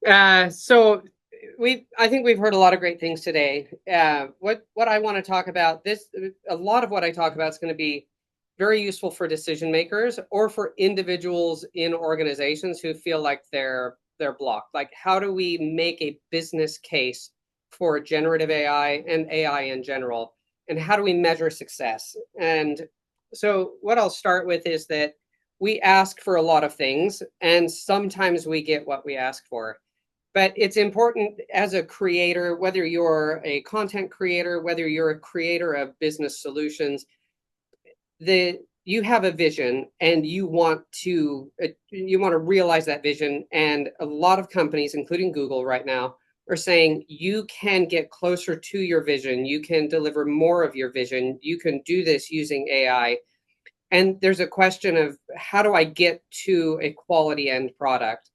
So I think we've heard a lot of great things today. What I want to talk about a lot of what I talk about is going to be very useful for decision makers or for individuals in organizations who feel like they're blocked. Like, how do we make a business case for generative AI and AI in general, and how do we measure success? And so, what I'll start with is that we ask for a lot of things, and sometimes we get what we ask for, but it's important as a creator, whether you're a content creator, whether you're a creator of business solutions, you have a vision and you want to realize that vision. And a lot of companies, including Google right now, are saying you can get closer to your vision, you can deliver more of your vision, you can do this using AI. And there's a question of, how do I get to a quality end product?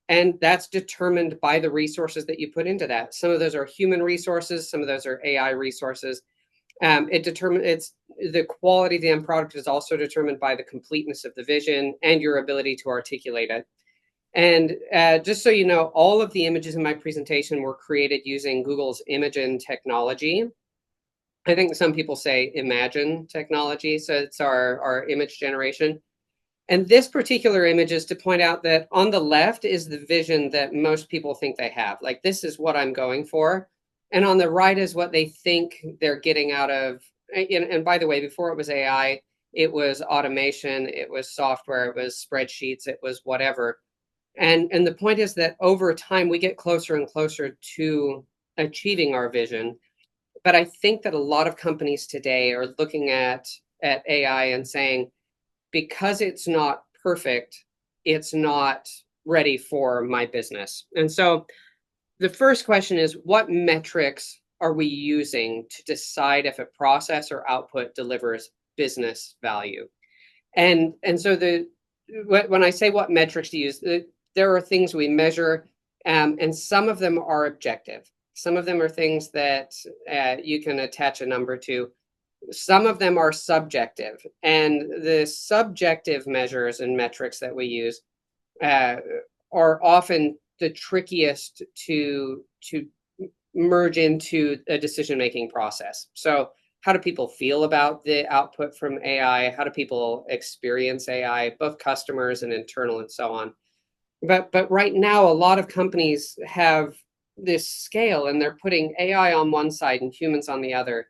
And that's determined by the resources that you put into that. Some of those are human resources, some of those are AI resources. It's the quality of the end product is also determined by the completeness of the vision and your ability to articulate it. And just so you know, all of the images in my presentation were created using Google's Imagen technology. I think some people say Imagine technology, so it's our image generation. And this particular image is to point out that on the left is the vision that most people think they have. Like, this is what I'm going for. And on the right is what they think they're getting out of. And by the way, before it was AI, it was automation, it was software, it was spreadsheets, it was whatever. And the point is that over time, we get closer and closer to achieving our vision. But I think that a lot of companies today are looking at AI and saying, because it's not perfect, it's not ready for my business. And so the first question is, what metrics are we using to decide if a process or output delivers business value? And so when I say what metrics to use, there are things we measure, and some of them are objective. Some of them are things that you can attach a number to. Some of them are subjective, and the subjective measures and metrics that we use are often the trickiest to merge into a decision-making process. So how do people feel about the output from AI? How do people experience AI, both customers and internal and so on? But right now, a lot of companies have this scale, and they're putting AI on one side and humans on the other.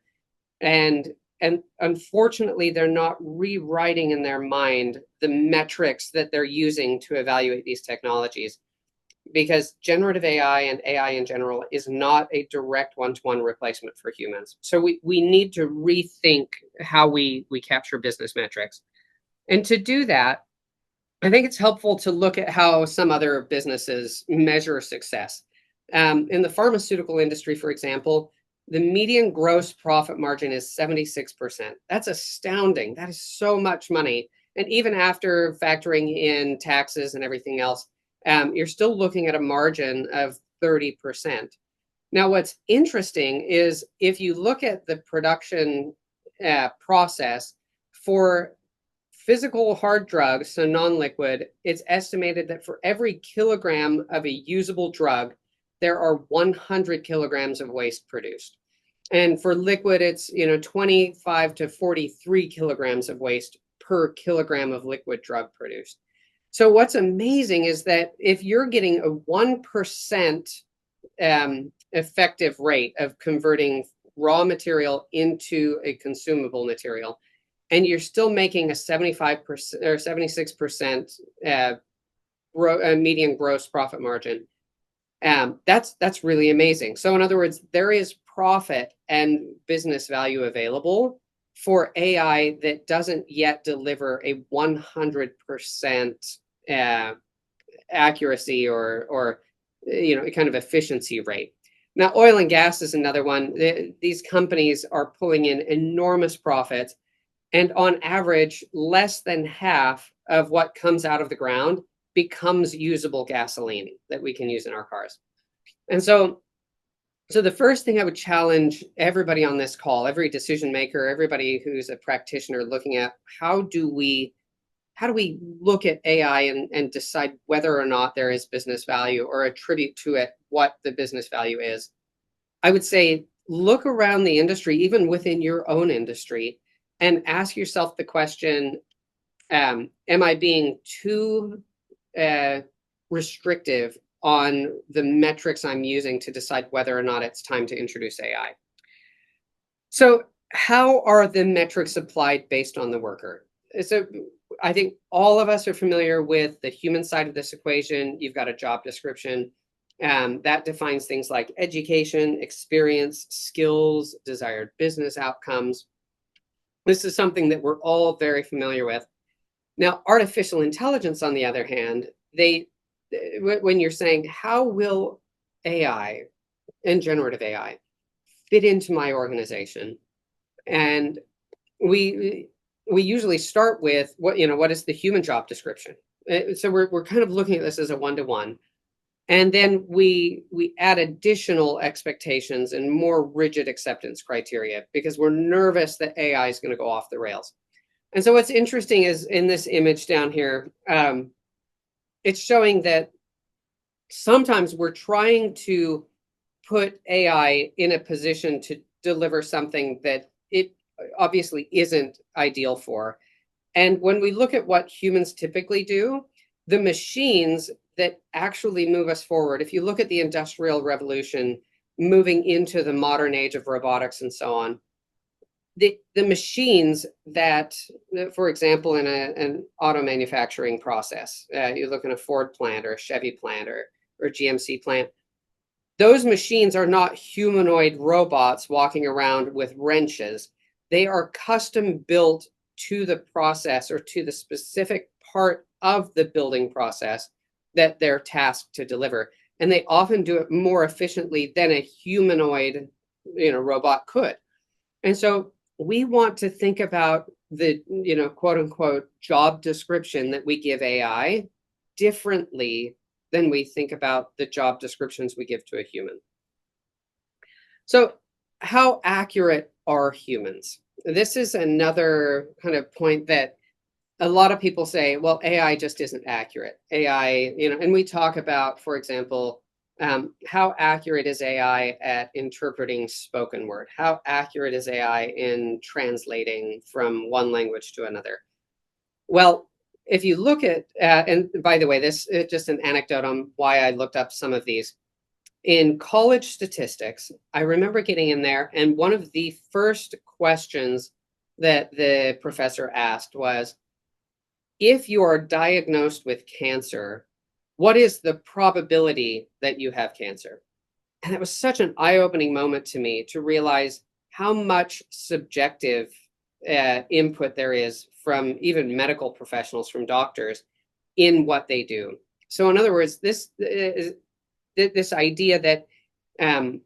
And unfortunately, they're not rewriting in their mind the metrics that they're using to evaluate these technologies, because generative AI and AI in general is not a direct one-to-one replacement for humans. So we need to rethink how we capture business metrics. And to do that, I think it's helpful to look at how some other businesses measure success. In the pharmaceutical industry, for example, the median gross profit margin is 76%. That's astounding. That is so much money. And even after factoring in taxes and everything else, you're still looking at a margin of 30%. Now, what's interesting is if you look at the production process for physical hard drugs, so non-liquid, it's estimated that for every kilogram of a usable drug, there are 100 kilograms of waste produced. And for liquid, it's 25 to 43 kilograms of waste per kilogram of liquid drug produced. So what's amazing is that if you're getting a 1% effective rate of converting raw material into a consumable material, and you're still making a 75% or 76% median gross profit margin, that's really amazing. So in other words, there is profit and business value available for AI that doesn't yet deliver a 100% accuracy or kind of efficiency rate. Now, oil and gas is another one. These companies are pulling in enormous profits, and on average, less than half of what comes out of the ground becomes usable gasoline that we can use in our cars. And so the first thing I would challenge everybody on this call, every decision maker, everybody who's a practitioner looking at, how do we how do we look at AI and decide whether or not there is business value or attribute to it what the business value is? I would say look around the industry, even within your own industry, and ask yourself the question, am I being too uh, restrictive on the metrics I'm using to decide whether or not it's time to introduce AI? So, how are the metrics applied based on the worker? So, I think all of us are familiar with the human side of this equation. You've got a job description that defines things like education, experience, skills, desired business outcomes. This is something that we're all very familiar with. Now, artificial intelligence, on the other hand, when you're saying how will AI and generative AI fit into my organization, and we we usually start with what is the human job description. So we're kind of looking at this as a one-to-one, and then we add additional expectations and more rigid acceptance criteria because we're nervous that AI is going to go off the rails. And so what's interesting is in this image down here, it's showing that sometimes we're trying to put AI in a position to deliver something that it obviously isn't ideal for. And when we look at what humans typically do, the machines that actually move us forward, if you look at the Industrial Revolution moving into the modern age of robotics and so on, the machines that, for example, in an auto manufacturing process, you look in a Ford plant or a Chevy plant or GMC plant, those machines are not humanoid robots walking around with wrenches. They are custom built to the process or to the specific part of the building process that they're tasked to deliver. And they often do it more efficiently than a humanoid, robot could. And so we want to think about the, quote unquote, job description that we give AI differently than we think about the job descriptions we give to a human. So, how accurate are humans? This is another kind of point that a lot of people say, well, AI just isn't accurate. AI, and we talk about, for example, how accurate is AI at interpreting spoken word? How accurate is AI in translating from one language to another? Well, if you look at, and by the way, this is just an anecdote on why I looked up some of these. In college statistics, I remember getting in there, and one of the first questions that the professor asked was, if you are diagnosed with cancer, what is the probability that you have cancer? And it was such an eye-opening moment to me to realize how much subjective input there is from even medical professionals, from doctors, in what they do. So, in other words, this idea that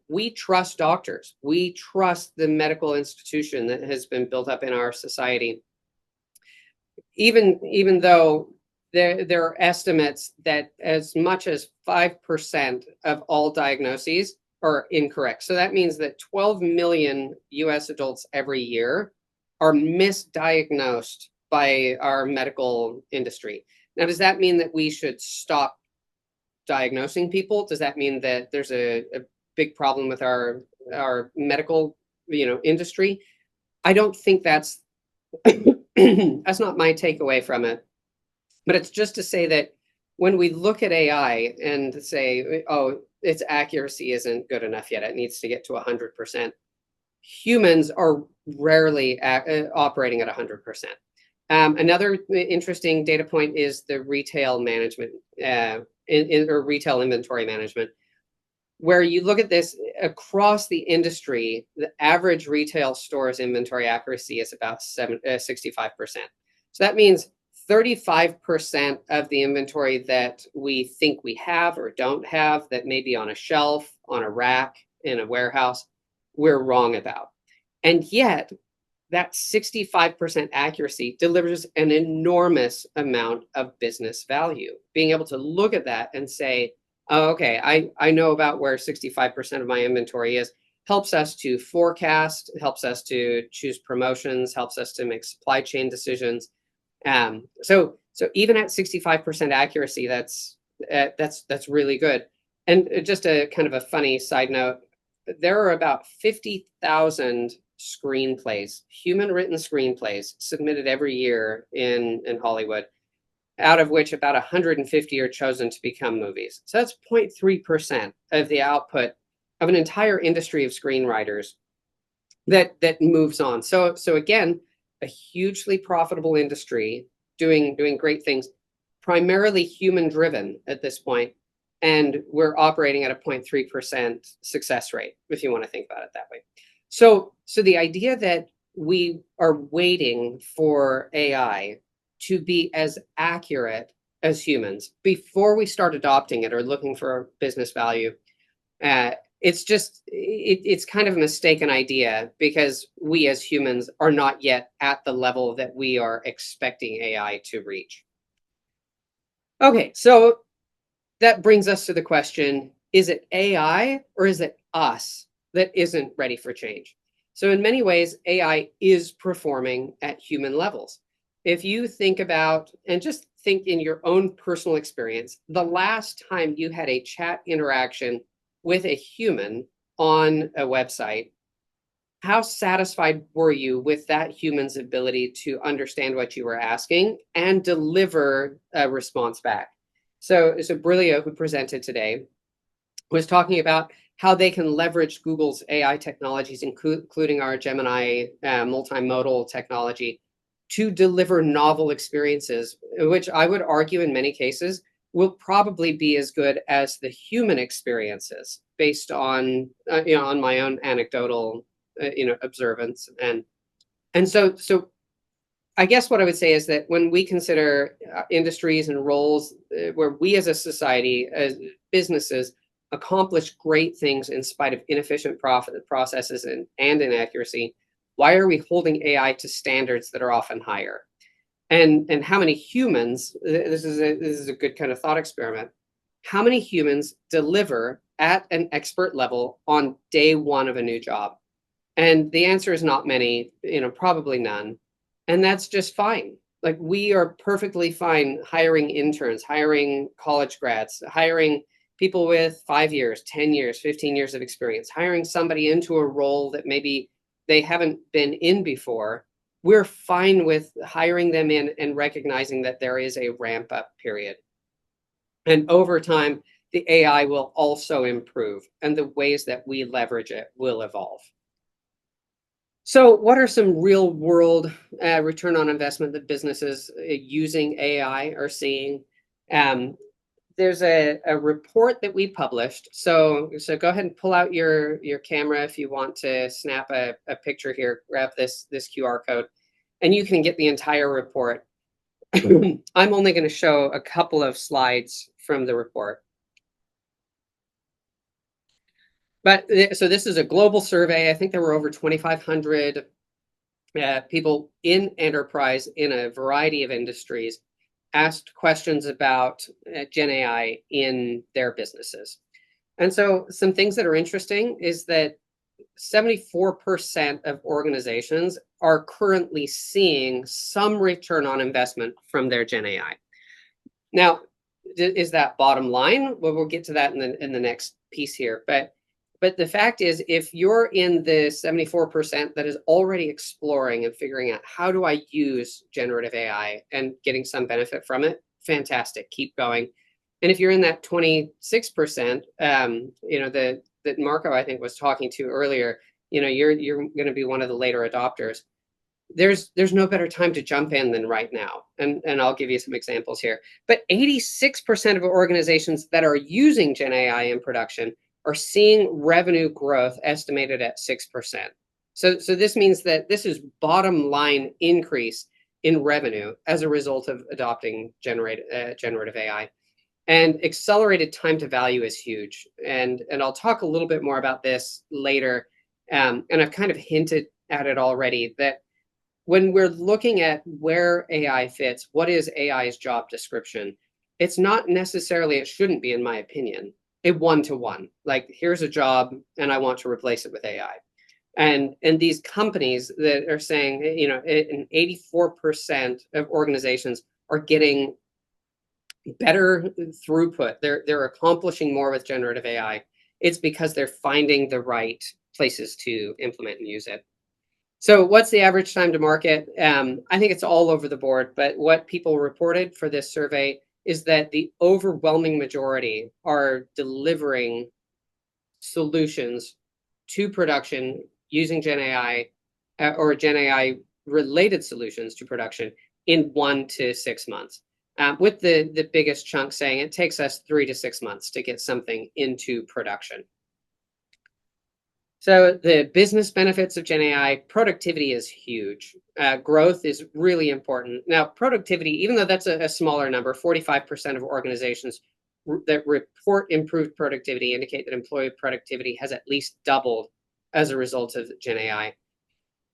we trust doctors, we trust the medical institution that has been built up in our society, even though there are estimates that as much as 5% of all diagnoses are incorrect. So that means that 12 million US adults every year are misdiagnosed by our medical industry. Now, does that mean that we should stop diagnosing people? Does that mean that there's a big problem with our medical, industry? I don't think that's that's not my takeaway from it. But it's just to say that when we look at AI and say, oh, its accuracy isn't good enough yet, it needs to get to 100%. Humans are rarely operating at 100%. Another interesting data point is the retail management or retail inventory management, where you look at this across the industry. The average retail store's inventory accuracy is about 65%. So that means 35% of the inventory that we think we have or don't have, that may be on a shelf, on a rack, in a warehouse, we're wrong about. And yet, that 65% accuracy delivers an enormous amount of business value. Being able to look at that and say, oh, okay, I know about where 65% of my inventory is, helps us to forecast, helps us to choose promotions, helps us to make supply chain decisions. So even at 65% accuracy, that's really good. And just a kind of a funny side note, there are about 50,000 screenplays, human written screenplays submitted every year in Hollywood, out of which about 150 are chosen to become movies. So that's 0.3% of the output of an entire industry of screenwriters that moves on. So again, a hugely profitable industry doing great things, primarily human driven at this point, and we're operating at a 0.3% success rate, if you want to think about it that way. So the idea that we are waiting for AI to be as accurate as humans before we start adopting it or looking for business value, it's kind of a mistaken idea, because we as humans are not yet at the level that we are expecting AI to reach. Okay, so that brings us to the question, is it AI or is it us that isn't ready for change? So in many ways, AI is performing at human levels. If you think about, and just think in your own personal experience, the last time you had a chat interaction with a human on a website, how satisfied were you with that human's ability to understand what you were asking and deliver a response back? So Brilio, who presented today, was talking about how they can leverage Google's AI technologies, including our Gemini multimodal technology, to deliver novel experiences, which I would argue in many cases will probably be as good as the human experiences, based on on my own anecdotal observance. And so I guess what I would say is that when we consider industries and roles where we as a society, as businesses, accomplish great things in spite of inefficient processes and inaccuracy, why are we holding AI to standards that are often higher? And how many humans, this is a good kind of thought experiment, how many humans deliver at an expert level on day one of a new job? And the answer is not many, probably none. And that's just fine. Like, we are perfectly fine hiring interns, hiring college grads, hiring people with 5 years, 10 years, 15 years of experience, hiring somebody into a role that maybe they haven't been in before. We're fine with hiring them in and recognizing that there is a ramp up period. And over time, the AI will also improve, and the ways that we leverage it will evolve. So what are some real world return on investment that businesses using AI are seeing? There's a report that we published. So go ahead and pull out your camera if you want to snap a picture here. Grab this QR code, and you can get the entire report. I'm only going to show a couple of slides from the report. But so this is a global survey. I think there were over 2,500 people in enterprise in a variety of industries asked questions about Gen AI in their businesses. And so some things that are interesting is that 74% of organizations are currently seeing some return on investment from their Gen AI. Now, is that bottom line? Well, we'll get to that in the next piece here. But the fact is, if you're in the 74% that is already exploring and figuring out, how do I use generative AI and getting some benefit from it, fantastic, keep going. And if you're in that 26%, that Marco, I think, was talking to earlier, you're going to be one of the later adopters. There's no better time to jump in than right now. And I'll give you some examples here. But 86% of organizations that are using Gen AI in production are seeing revenue growth estimated at 6%. So this means that this is bottom line increase in revenue as a result of adopting generative AI. And accelerated time to value is huge. And I'll talk a little bit more about this later. And I've kind of hinted at it already, that when we're looking at where AI fits, what is AI's job description? It's not necessarily, it shouldn't be, in my opinion, a one-to-one. Like, here's a job and I want to replace it with AI. And these companies that are saying, an 84% of organizations are getting better throughput. They're accomplishing more with generative AI. It's because they're finding the right places to implement and use it. So what's the average time to market? I think it's all over the board, but what people reported for this survey is that the overwhelming majority are delivering solutions to production using Gen AI or Gen AI related solutions to production in 1 to 6 months. With the biggest chunk saying it takes us 3 to 6 months to get something into production. So the business benefits of Gen AI, productivity is huge. Growth is really important. Now, productivity, even though that's a smaller number, 45% of organizations that report improved productivity indicate that employee productivity has at least doubled as a result of Gen AI.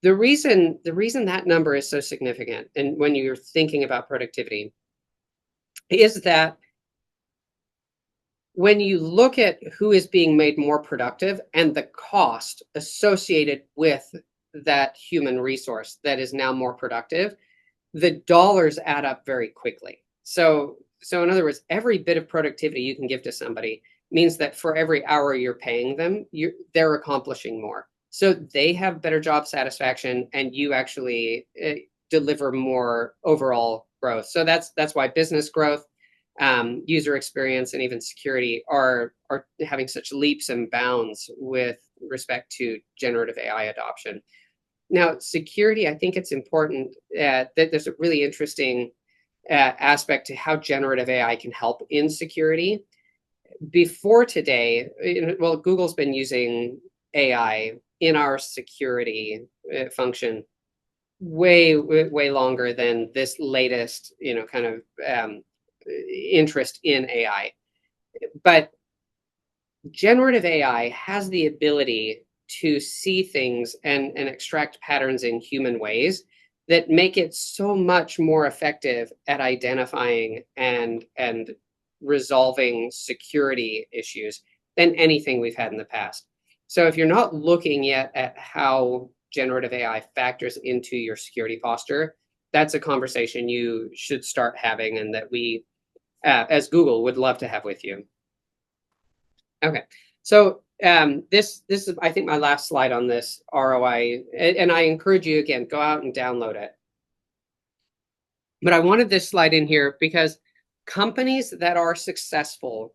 The reason that number is so significant, and when you're thinking about productivity, is that when you look at who is being made more productive and the cost associated with that human resource that is now more productive, the dollars add up very quickly. So in other words, every bit of productivity you can give to somebody means that for every hour you're paying them, they're accomplishing more. So they have better job satisfaction, and you actually deliver more overall growth. So that's why business growth, user experience, and even security are having such leaps and bounds with respect to generative AI adoption. Now, security, I think it's important that there's a really interesting aspect to how generative AI can help in security. Before today, well, Google's been using AI in our security function way longer than this latest, kind of interest in AI. But generative AI has the ability to see things and extract patterns in human ways that make it so much more effective at identifying and resolving security issues than anything we've had in the past. So if you're not looking yet at how generative AI factors into your security posture, that's a conversation you should start having, and that we, as Google, would love to have with you. Okay, so this is, I think, my last slide on this ROI, and I encourage you, again, go out and download it. But I wanted this slide in here because companies that are successful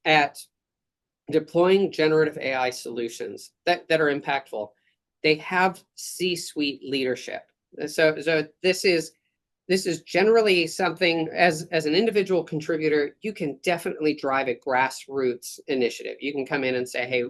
at deploying generative AI solutions that are impactful, they have C-suite leadership. So this is generally something, as an individual contributor, you can definitely drive a grassroots initiative. You can come in and say, hey,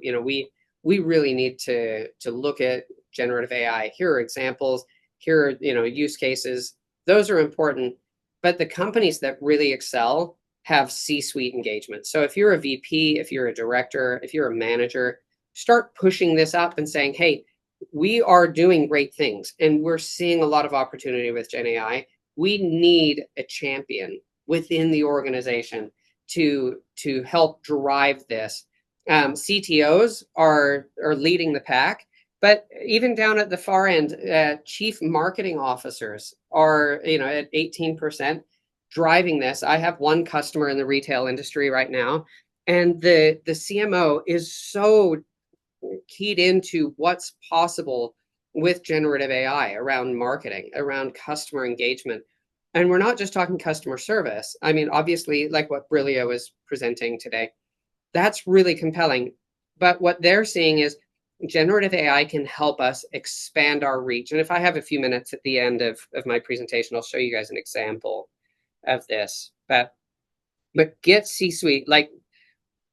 we really need to look at generative AI. Here are examples. Here are, use cases. Those are important. But the companies that really excel have C-suite engagement. So if you're a VP, if you're a director, if you're a manager, start pushing this up and saying, hey, we are doing great things, and we're seeing a lot of opportunity with Gen AI. We need a champion within the organization to help drive this. CTOs are leading the pack, but even down at the far end, chief marketing officers are, at 18% driving this. I have one customer in the retail industry right now, and the CMO is so keyed into what's possible with generative AI around marketing, around customer engagement. And we're not just talking customer service. I mean, obviously, like what Brilio is presenting today, that's really compelling. But what they're seeing is generative AI can help us expand our reach. And if I have a few minutes at the end of my presentation, I'll show you guys an example of this. But get C-suite, like,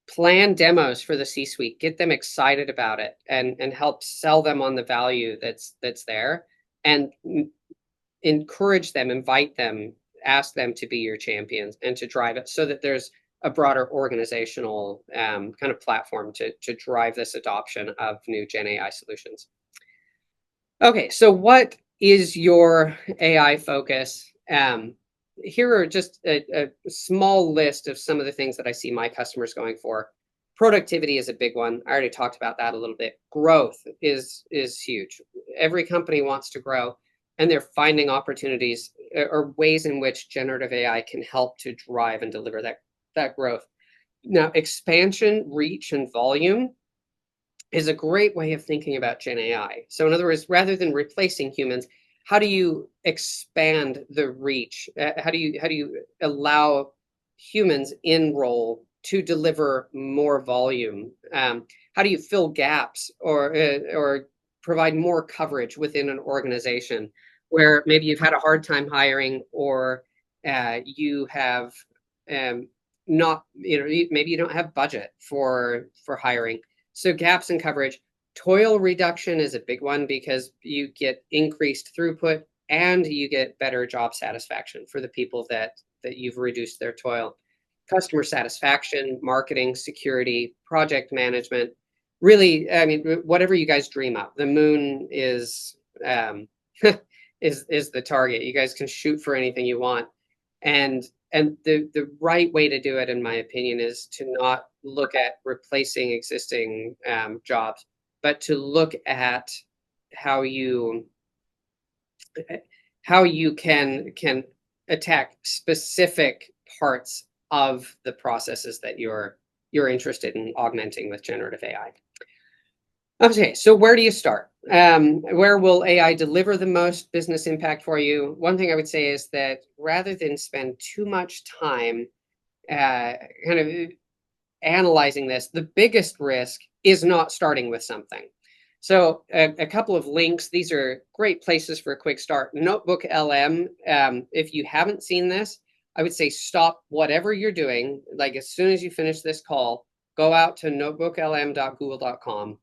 plan demos for the C-suite, get them excited about it, and help sell them on the value that's there, and encourage them, invite them, ask them to be your champions and to drive it, so that there's a broader organizational kind of platform to drive this adoption of new Gen AI solutions. Okay, so what is your AI focus? Here are just a small list of some of the things that I see my customers going for. Productivity is a big one. I already talked about that a little bit. Growth is huge. Every company wants to grow, and they're finding opportunities or ways in which generative AI can help to drive and deliver that growth. Now, expansion, reach, and volume is a great way of thinking about Gen AI. So in other words, rather than replacing humans, how do you expand the reach? How do you allow humans in role to deliver more volume? How do you fill gaps or provide more coverage within an organization where maybe you've had a hard time hiring, or you have not, maybe you don't have budget for hiring, so gaps in coverage. Toil reduction is a big one because you get increased throughput and you get better job satisfaction for the people that you've reduced their toil. Customer satisfaction, marketing, security, project management. Really, I mean, whatever you guys dream up. The moon is is the target. You guys can shoot for anything you want. And the right way to do it, in my opinion, is to not look at replacing existing jobs, but to look at how you can attack specific parts of the processes that you're interested in augmenting with generative AI. Okay, so where do you start? Where will AI deliver the most business impact for you? One thing I would say is that rather than spend too much time kind of analyzing this, the biggest risk is not starting with something. So a couple of links. These are great places for a quick start. Notebook LM. If you haven't seen this, I would say stop whatever you're doing. Like as soon as you finish this call, go out to notebooklm.google.com.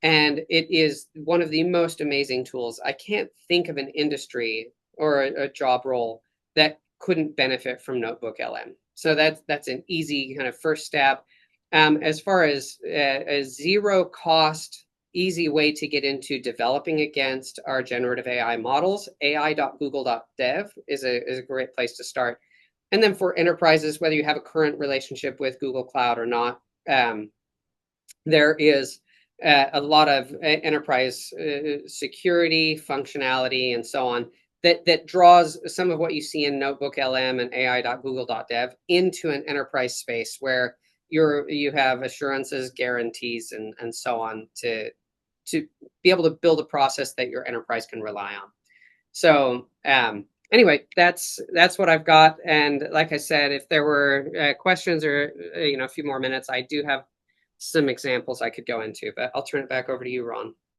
And it is one of the most amazing tools. I can't think of an industry or a job role that couldn't benefit from Notebook LM. So that's an easy kind of first step. As far as a zero cost, easy way to get into developing against our generative AI models, ai.google.dev is a great place to start. And then for enterprises, whether you have a current relationship with Google Cloud or not, there is a lot of enterprise security functionality and so on that draws some of what you see in Notebook LM and ai.google.dev into an enterprise space where you have assurances, guarantees, and so on to be able to build a process that your enterprise can rely on. So anyway, that's what I've got. And like I said, if there were questions or a few more minutes, I do have some examples I could go into, but I'll turn it back over to you, Ron.